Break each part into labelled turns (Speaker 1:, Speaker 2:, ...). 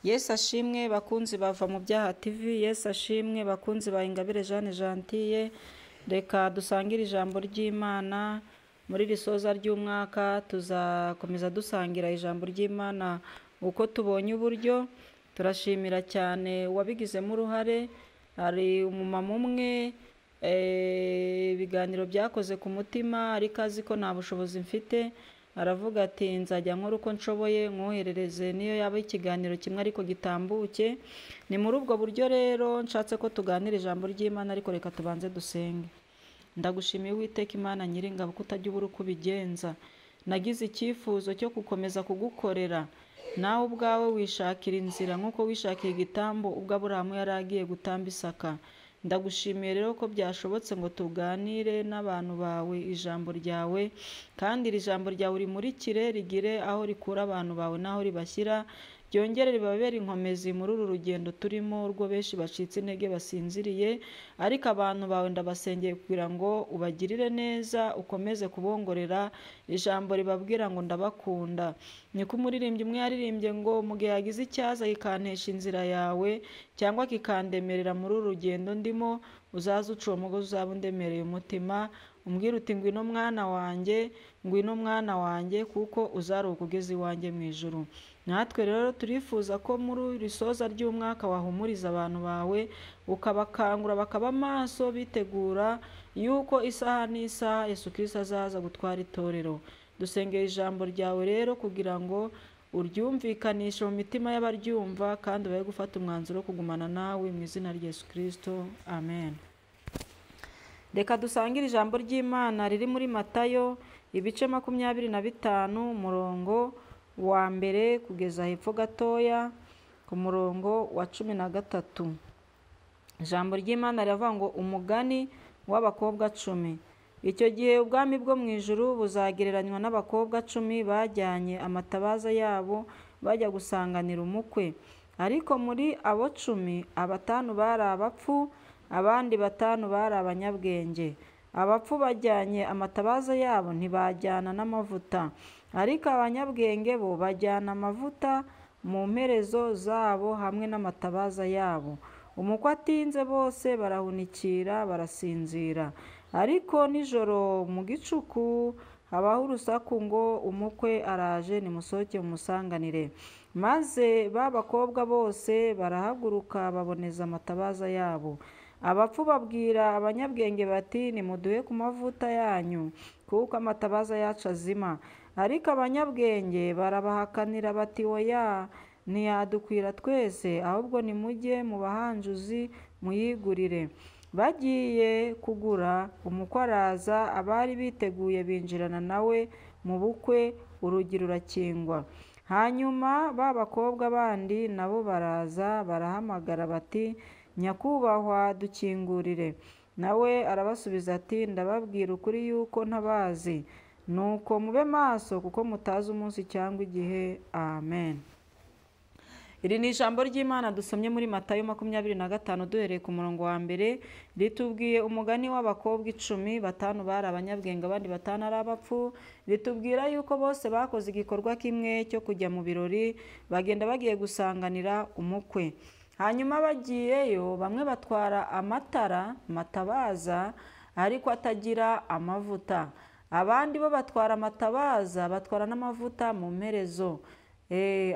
Speaker 1: Yesu ashimwe bakunzi bava mu byaha TV, Yesu ashimwe bakunzi ba Ingabire Jeanne Gentille. Reka dusangire ijambo ry'Imana muri risoza ry'umwaka. Tuzakomeza dusangira ijambo ry'Imana uko tubonye uburyo. Turashimira cyane wabigizemo uruhare. Hari umumama umwe ibiganiro byakoze ku mutima, ariko azi ko nta bushobozi mfite, aravuga ati nzajya nkora uko nshoboye nkoherereze niyo yaba ikiganiro kimwe ariko gitambuke. Ni muri ubwo buryo rero nshatse ko tuganira ijambo ry'Imana, ariko reka tubanze dusenge. Ndagushimiye Uwiteka Imana Nyiringabo ko utajya ubura uko ubigenza. Nagize icyifuzo cyo gukomeza kugukorera, nawe ubwawe wishakira inzira nk'uko wishakiye igitambo ubwo Aburahamu yari agiye gutamba Isaka. Ndagushimiye rero ko byashobotse ngo tuganire n'abantu bawe ijambo ryawe, kandi iri jambo ryawe rimurikire, rigire aho rikura abantu bawe n'aho ribashyira, ryongere ribabere inkomezi muri uru rugendo turimo urwo benshi bacitse intege basinziriye. Ariko abantu bawe ndabasengeye kugira ngo ubagirire neza, ukomeze kubongorera ijambo ribabwira ngo ndabakunda. Niko umuririmbyi umwe yaririmbye ngo mu gihe yagize icyaza kikantesha inzira yawe cyangwa kikandemerera muri uru rugendo ndimo, uzaze uca uwo mugozi uzaba undemereye umutima, umbwira uti ngwino mwana wanjye, ngwino mwana wanjye, kuko uzaruhuka ugeze iwanjye mu ijuru. Natwe rero turifuza ko muri risoza ry'umwaka wahumuriza abantu bawe, ukabakangura bakaba maso bitegura yuko isaha n'isaha Yesu Kristo azaza gutwara itorero. Dusengera ijambo ryawe rero kugira ngo uryumvikanishe mu mitima y'abaryumva, kandi babe gufata umwanzuro wo kugumana nawe mu izina rya Yesu Kristo, amen. Reka dusangire ijambo ry'Imana riri muri Matayo ibice 25 umurongo wa mbere kugeza hepfo gatoya ku murongo wa 13. Ijambo ry'Imana riravuga ngo umugani w'abakobwa 10. Icyo gihe ubwami bwo mu ijuru buzagereranywa n'abakobwa 10 bajyanye amatabaza yabo bajya gusanganira umukwe. Ariko muri abo 10 5 bari abapfu, abandi 5 bari abanyabwenge. Abapfu bajyanye amatabaza yabo ntibajyana n'amavuta, ariko abanyabwenge bo bajyana amavuta mu mperezo zabo hamwe n'amatabaza yabo. Umukwe atinze bose barahunikira barasinzira, ariko nijoro mu gicuku habaho urusaku ngo umukwe araje, nimusohoke mumusanganire. Maze ba bakobwa bose barahaguruka baboneza amatabaza yabo. Abapfu babwira abanyabwenge bati nimuduhe ku mavuta yanyu, kuko amatabaza yacu azima. Ariko abanyabwenge barabahakanira bati oya, ntiyadukwira twese, ahubwo nimujye mu bahanjuzi muyigurire. Bagiye kugura, umukwe araza, abari biteguye binjirana nawe mu bukwe, urugi rurakingwa. Hanyuma ba bakobwa bandi nabo baraza barahamagara bati nyakubahwa dukingurire. Nawe arabasubiza ati ndababwira ukuri yuko ntabazi. Nuko mube maso kuko mutazi umunsi cyangwa igihe, amen. Iri ni ijambo ry'Imana dusomye muri Matayo 25 duhereye ku murongo wa mbere. Ritubwiye umugani w'abakobwa 10, 5 bari abanyabwenge abandi 5 ari abapfu. Ritubwira yuko bose bakoze igikorwa kimwe cyo kujya mu birori, bagenda bagiye gusanganira umukwe. Hanyuma bagiyeyo bamwe batwara amatabaza ariko atagira amavuta, abandi bo batwara amatabaza batwara n'amavuta mu mperezo.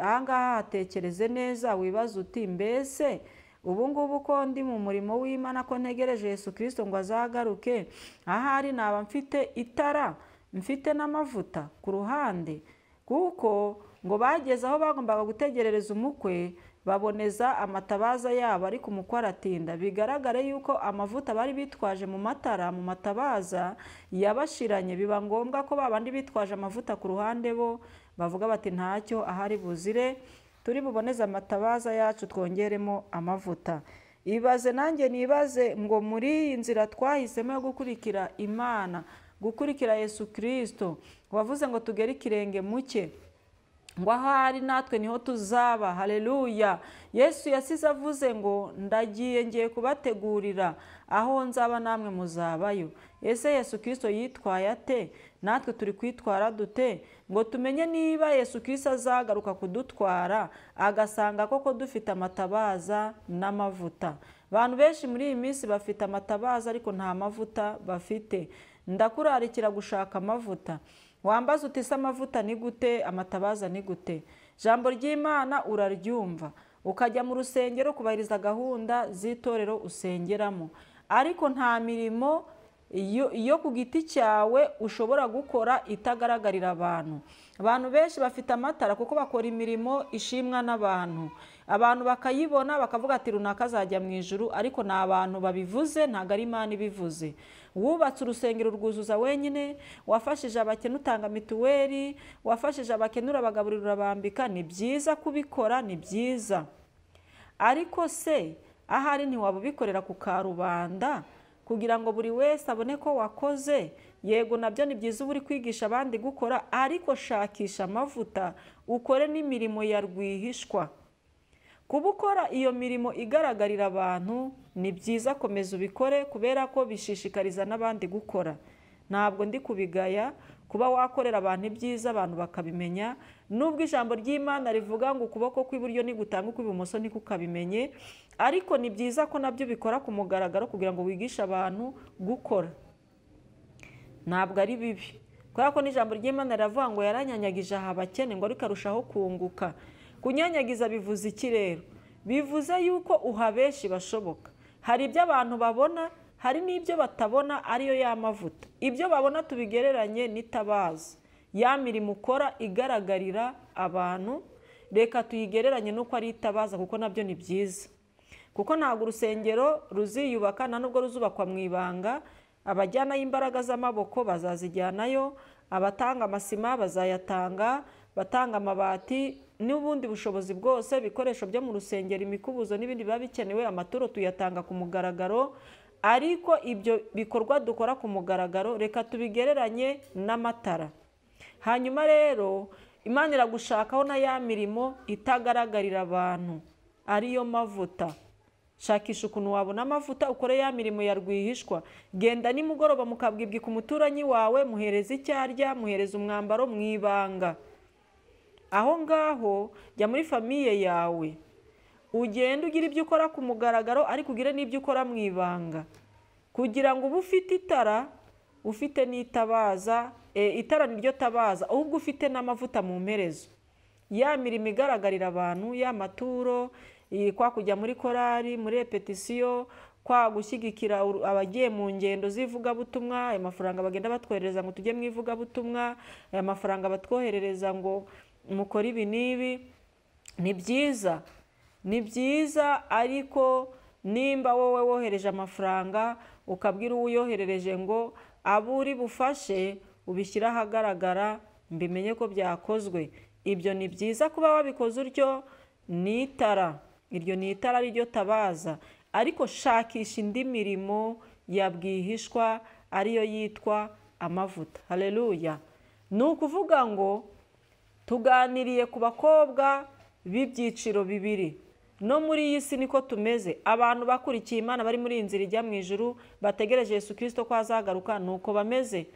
Speaker 1: Ahangaha hatekereze neza, wibaza uti mbese ubu ngubu ko ndi mu murimo w'Imana, ko ntegereje Yesu Kristo ngo azagaruke, ahari naba mfite itara, mfite n'amavuta ku ruhande? Kuko ngo bageze aho bagombaga gutegerereza umukwe baboneza amatabaza yabo, ariko umukwe aratinda. Bigaragare yuko amavuta bari bitwaje mu matara, mu matabaza yabashiranye. Biba ngombwa ko babandi bitwaje amavuta ku ruhande bo bavuga bati ntacyo, ahari buzire turi buboneze amatabaza yacu twongeremo amavuta. Ibaze nanjye nibaze ngo muri iyi nzira twahisemo yo gukurikira Imana, gukurikira Yesu Kristo wavuze ngo tugere ikirenge muke, ngo ahari natwe niho tuzaba. Haleluya! Yesu yasize avuze ngo ndagiye ngiye kubategurira aho nzaba namwe muzabayo. Ese Yesu Kristo yitwaye ate? natwe turi kwitwara dute ngo tumenye niba Yesu Kristo azagaruka kudutwara agasanga koko dufite amatabaza n'amavuta. Abantu benshi muri iyi minsi bafite amatabaza ariko nta mavuta bafite. Ndakurarikira gushaka amavuta. Wambaza uti se amavuta ni gute, amatabaza ni gute? Jambo ry'Imana uraryumva, ukajya mu rusengero kubahiriza gahunda z'itorero usengeramo, ariko nta mirimo iyo ku giti cyawe ushobora gukora itagaragarira abantu. Abantu benshi bafite amatara kuko bakora imirimo ishimwa n'abantu, abantu bakayibona bakavuga ati runaka azajya mu ijuru, ariko ni abantu babivuze, ntabwo ari Imana ibivuze. Wubatse urusengero rwuzuza wenyine, wafashije abakene utanga mituweli, wafashije abakene urabagaburira urabambika, ni byiza kubikora, ni byiza, ariko se ahari ntiwaba ubikorera ku karubanda kugira ngo buri wese abone ko wakoze? Yego nabyo ni byiza uba uri kwigisha abandi gukora, ariko shakisha amavuta ukore n'imirimo ya rwihishwa. Kuba ukora iyo mirimo igaragarira abantu ni byiza, komeza ubikore kubera ko bishishikariza n'abandi gukora. Ntabwo ndi kubigaya kuba wakorera abantu ibyiza abantu bakabimenya, nubwo ijambo ry'Imana rivuga ngo ukuboko kw'iburyo nigutanga ukw'ibumoso ntikukabimenye, ariko ni byiza ko nabyo bikora ku mugaragaro kugira ngo wigishe abantu gukora. Ntabwo ari bibi, kubera ko n'ijambo ry'Imana riravuga ngo yaranyanyagije aha abakene ngo ariko arushaho kunguka. Kunyanyagiza bivuze iki rero? Bivuze yuko uha benshi bashoboka. Hari ibyo abantu babona, hari n'ibyo batabona, ariyo y'amavuta. Ibyo babona tubigereranye n'itabaza, ya mirimo ukora igaragarira abantu, reka tuyigereranye n'uko ari itabaza, kuko nabyo ni byiza. Kuko ntabwo urusengero ruziyubaka, nta nubwo ruzubakwa mu ibanga. Abajyanayo imbaraga z'amaboko bazazijyanayo, abatanga amasima bazayatanga, batanga amabati n'ubundi bushobozi bwose, ibikoresho byo mu rusengero, imikubuzo n'ibindi biba bikenewe, amaturo tuyatanga ku mugaragaro. Ariko ibyo bikorwa dukora ku mugaragaro reka tubigereranye n'amatara. Hanyuma rero Imana iragushakaho na ya mirimo itagaragarira abantu, ariyo mavuta. Shakisha ukuntu wabona amavuta ukore ya mirimo ya rwihishwa. Genda nimugoroba mukabwibwika umuturanyi wawe, muhereza icyo arya, muhereza umwambaro mu ibanga. Aho ngaho jya muri famiye yawe, ugenda ugira ibyo ukora ku mugaragaro, ariko ugire n'ibyo ukora mu ibanga, kugira ngo ube ufite itara, ufite n'itabaza. Itara niryo tabaza, ahubwo ufite n'amavuta mu mperezo. Ya mirimo igaragarira abantu, ya maturo, kwa kujya muri korari, muri repetisiyo, kwa gushyigikira abagiye mu ngendo z'ivugabutumwa, aya mafaranga bagenda batwoherereza ngo tujye mu ivugabutumwa, aya mafaranga batwoherereza ngo mukore ibi n'ibi, ni byiza, ni byiza. Ariko nimba wowe wohereje amafaranga ukabwira uwo uyoherereje ngo abo uri bufashe ubishyira ahagaragara mbimenye ko byakozwe, ibyo ni byiza kuba wabikoze utyo. Ni itara, iryo ni itara riryo tabaza, ariko shakisha indi mirimo ya bwihishwa ariyo yitwa amavuta. Haleluya. Ni ukuvuga ngo tuganiriye ku bakobwa b'ibyiciro bibiri. No muri iyi si niko tumeze. Abantu bakurikiye Imana bari muri inzira ijya mu ijuru bategereje Yesu Kristo ko azagaruka, nuko bameze.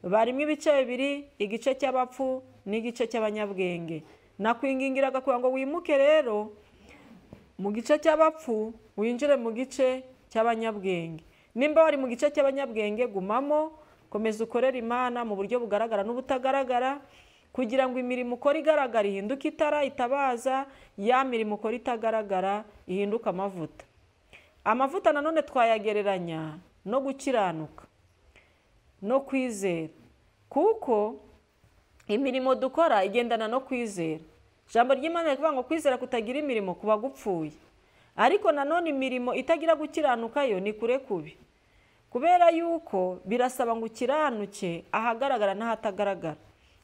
Speaker 1: Barimo ibice bibiri, igice cy'abapfu n'igice cy'abanyabwenge. Nakwingingiraga kugira ngo wimuke rero mu gice cy'abapfu winjire mu gice cy'abanyabwenge. Nimba wari mu gice cy'abanyabwenge gumamo, komeza ukorera Imana mu buryo bugaragara n'ubutagaragara, kugira ngo imirimo ukora igaragara ihinduke itara, itabaza, ya mirimo ukora itagaragara ihinduke amavuta. Amavuta nanone twayagereranya no gukiranuka no kwizera, kuko imirimo dukora igendana no kwizera. Ijambo ry'Imana rivuga ngo kwizera kutagira imirimo kuba gupfuye, ariko nanone imirimo itagira gukiranuka yo ni kure kubi, kubera yuko birasaba ngo ukiranuke ahagaragara n'ahatagaragara.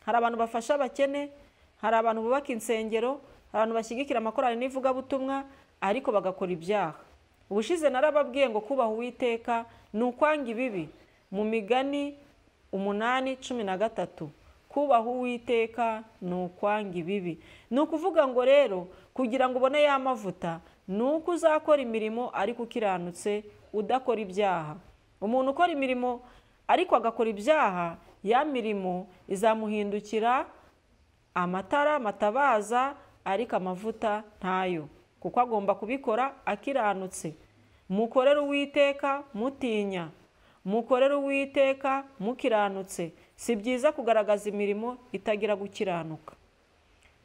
Speaker 1: Hari abantu bafasha abakene, hari abantu bubaka insengero, hari abantu bashyigikira amakorali n'ivugabutumwa, ariko bagakora ibyaha. Ubushize narababwiye ngo kubaha Uwiteka ni ukwanga ibibi, mu Migani 8:13. Kubaha Uwiteka ni ukwanga ibibi. Ni ukuvuga ngo rero kugira ngo ubone ya mavuta ni uko uzakora imirimo ariko ukiranutse, udakora ibyaha. Umuntu ukora imirimo ariko agakora ibyaha ya mirimo izamuhindukira amatara, amatabaza, ariko amavuta ntayo, kuko agomba kubikora akiranutse. Mukorere Uwiteka mutinya, mukorere Uwiteka mukiranutse. Si byiza kugaragaza imirimo itagira gukiranuka.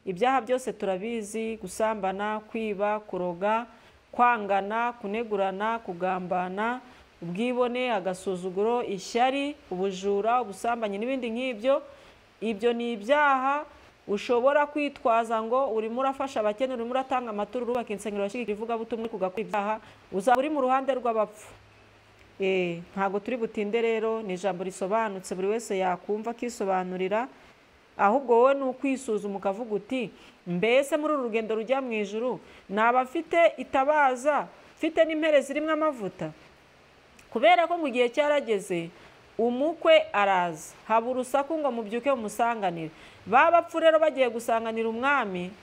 Speaker 1: Ibyaha byose turabizi: gusambana, kwiba, kuroga, kwangana, kunegurana, kugambana, ubwibone, agasuzuguro, ishyari, ubujura, ubusambanyi n'ibindi nk'ibyo. Ibyo ni ibyaha ushobora kwitwaza ngo urimo urafasha abakene, urimo uratanga amaturo, urubaka insengero, washyigikira ivugabutumwa, kugakora ibyaha, uzaba uri mu ruhande rw'abapfu. Ntabwo turi butinde rero, ni ijambo risobanutse buri wese yakumva akisobanurira. Ahubwo wowe ni ukwisuzuma ukavuga uti, mbese muri uru rugendo rujya mu ijuru naba mfite itabaza, mfite n'impere zirimo amavuta? Kubera ko mu gihe cyarageze, umukwe araza, haba urusaku ngo mubyuke mumusanganire. Ba bapfu rero bagiye gusanganira umwami,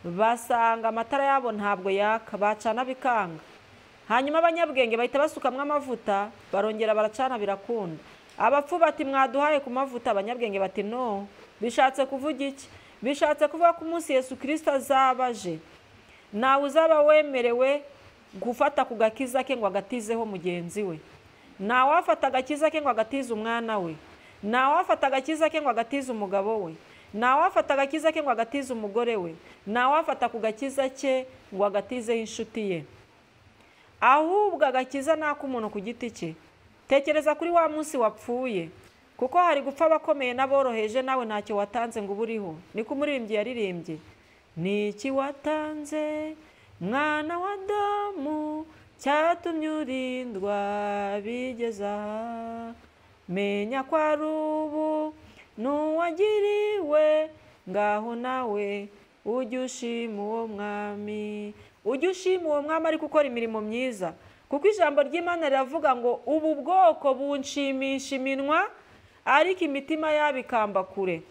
Speaker 1: basanga amatara yabo ntabwo yaka, bacana bikanga. Hanyuma abanyabwenge bahita basukamwo amavuta, barongera baracana birakunda. Abapfu bati, mwaduhaye ku mavuta. Abanyabwenge bati, no. Bishatse kuvuga iki? Bishatse kuvuga ko umunsi Yesu Kristo azabaje, nawe uzaba wemerewe gufata ku gakiza ke ngo agatizeho mugenzi we. Nawe wafata agakiza ke ngo agatize umwana we. Nawe wafata agakiza ke ngo agatize umugabo we. Nawe wafata agakiza ke ngo agatize umugore we. Nawe wafata ku gakiza ke ngo agatizeho inshuti ye. Ahubwo agakiza ni ak'umuntu ku giti cye. Tekereza kuri wa munsi wapfuye, kuko hari gupfa abakomeye n'aboroheje, nawe ntacyo watanze ngo uburiho. Niko umuririmbyi yaririmbye: niki watanze mwana wa Adamu, cyatumye urindwa bigeza aha? Menya ko ari ubu n'uwagiriwe, ngaho nawe ujye ushima uwo mwami. Ujye ushima uwo mwami ariko ukora imirimo myiza, kuko ijambo ry'Imana riravuga ngo ubu bwoko bunshimisha iminwa, ariko imitima yabo ikamba kure.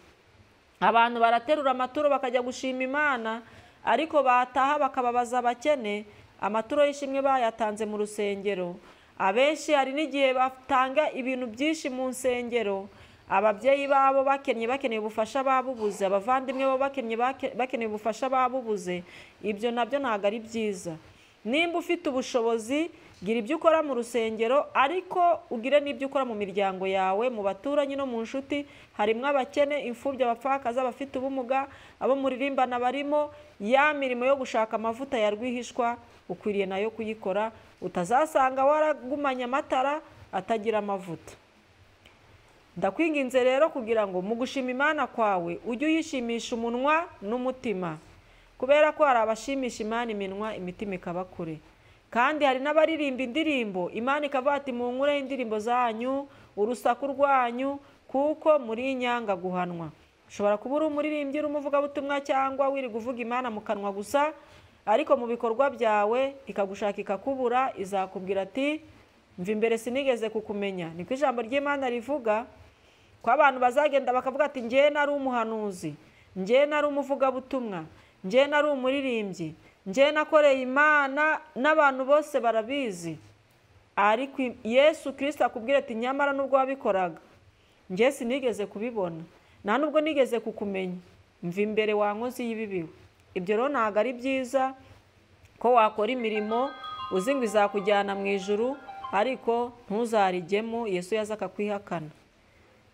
Speaker 1: Abantu baraterura amaturo bakajya gushima Imana, ariko bataha bakababaza abakene. Amaturo y'ishimwe bayatanze mu rusengero. Abenshi hari n'igihe batanga ibintu byinshi mu nsengero, ababyeyi babo bakeneye ubufasha babubuze, abavandimwe bo bakeneye ubufasha babubuze. Ibyo nabyo ntabwo ari byiza. Nimba ufite ubushobozi, gira ibyo ukora mu rusengero, ariko ugire n'ibyo ukora mu miryango yawe, mu baturanyi no mu nshuti. Harimo abakene, imfubyi, abapfakazi, abafite ubumuga, abo muririmbana barimo. Ya mirimo yo gushaka amavuta ya rwihishwa ukwiriye nayo kuyikora, utazasanga waragumanye amatara atagira amavuta. Ndakwinginze rero kugira ngo mu gushima Imana kwawe ujye uyishimisha umunwa n'umutima, kubera ko hari abashimisha Imana iminwa, imitima ikaba kure. Kandi hari n'abaririmba indirimbo, Imana ikavuga ati, munkureho indirimbo zanyu, urusaku rwanyu, kuko muri inyanga guhanwa. Ushobora kuba uri umuririmbyi, uri umuvugabutumwa, cyangwa wiri kuvuga Imana mu kanwa gusa, ariko mu bikorwa byawe ikagushaka ikakubura. Izakubwira ati, mva imbere sinigeze kukumenya. Niko ijambo ry'Imana rivuga, ko abantu bazagenda bakavuga ati, njye nari umuhanuzi, njye nari umuvugabutumwa, njye nari umuririmbyi, njye nakoreye Imana, n'abantu bose barabizi. Ariko Yesu Kristo akubwira ati, nyamara nubwo wabikoraga, njye sinigeze kubibona, nta nubwo nigeze kukumenya. Mva imbere wa nkozi y'ibibi. Ibyo rero ntabwo ari byiza ko wakora imirimo uzi ngo izakujyana mu ijuru, ariko ntuzarijyemo, Yesu yaza akakwihakana.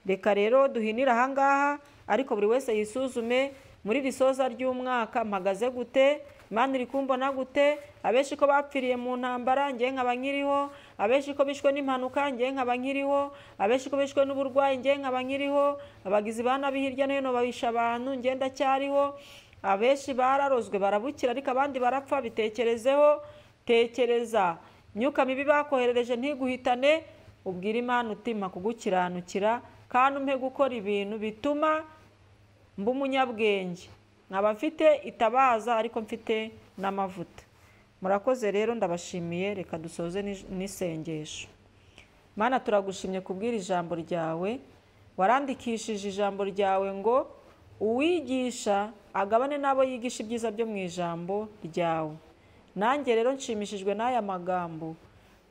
Speaker 1: Reka rero duhinire ahangaha, ariko buri wese yisuzume muri iri soza ry'umwaka, mpagaze gute? Imana iri kumbona gute? Abenshi ko bapfiriye mu ntambara, njye nkaba nkiriho. Abenshi ko bishwe n'impanuka, njye nkaba nkiriho. Abenshi ko bishwe n'uburwayi, njye nkaba nkiriho. Abagizi ba nabi hirya no hino babisha abantu, njye ndacyariho. Abenshi bararozwe barabukira, ariko abandi barapfa. Bitekerezeho, tekereza. Myuka mibi bakoherereje ntiguhitane, ubwira Imana utima kugukiranukira, kandi umpe gukora ibintu bituma mba umunyabwenge, nkaba mfite itabaza ariko mfite n'amavuta. Murakoze rero, ndabashimiye. Reka dusoze n'isengesho. Mana, turagushimye kubwira ijambo ryawe. Warandikishije ijambo ryawe ngo uwigisha agabane n'abo yigisha ibyiza byo mu ijambo ryawe. Nanjye rero nshimishijwe n'aya magambo,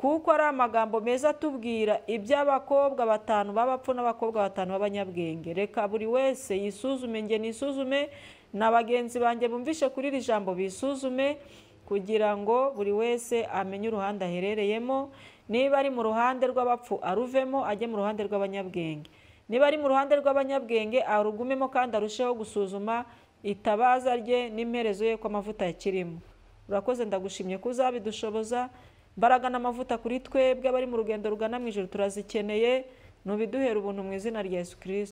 Speaker 1: kuko ari amagambo meza atubwira iby'abakobwa batanu b'abapfu n'abakobwa batanu b'abanyabwenge. Reka buri wese yisuzume, nge nisuzume, na bagenzi banjye bumvishe kuri iri jambo bisuzume, kugira ngo buri wese amenye uruhande aherereyemo. Niba ari mu ruhande rw'abapfu aruvemo, ajye mu ruhande rw'abanyabwenge. Niba ari mu ruhande rw'abanyabwenge arugumemo, kandi arusheho gusuzuma itabaza rye n'imperezo ye ko amavuta yakirimo. Urakoze, ndagushimye ko uzabidushoboza. Imbaraga n'amavuta kuri twebwe abari mu rugendo rugana mu ijuru turazikeneye, nubiduhera ubuntu mu izina rya Yesu Kristo.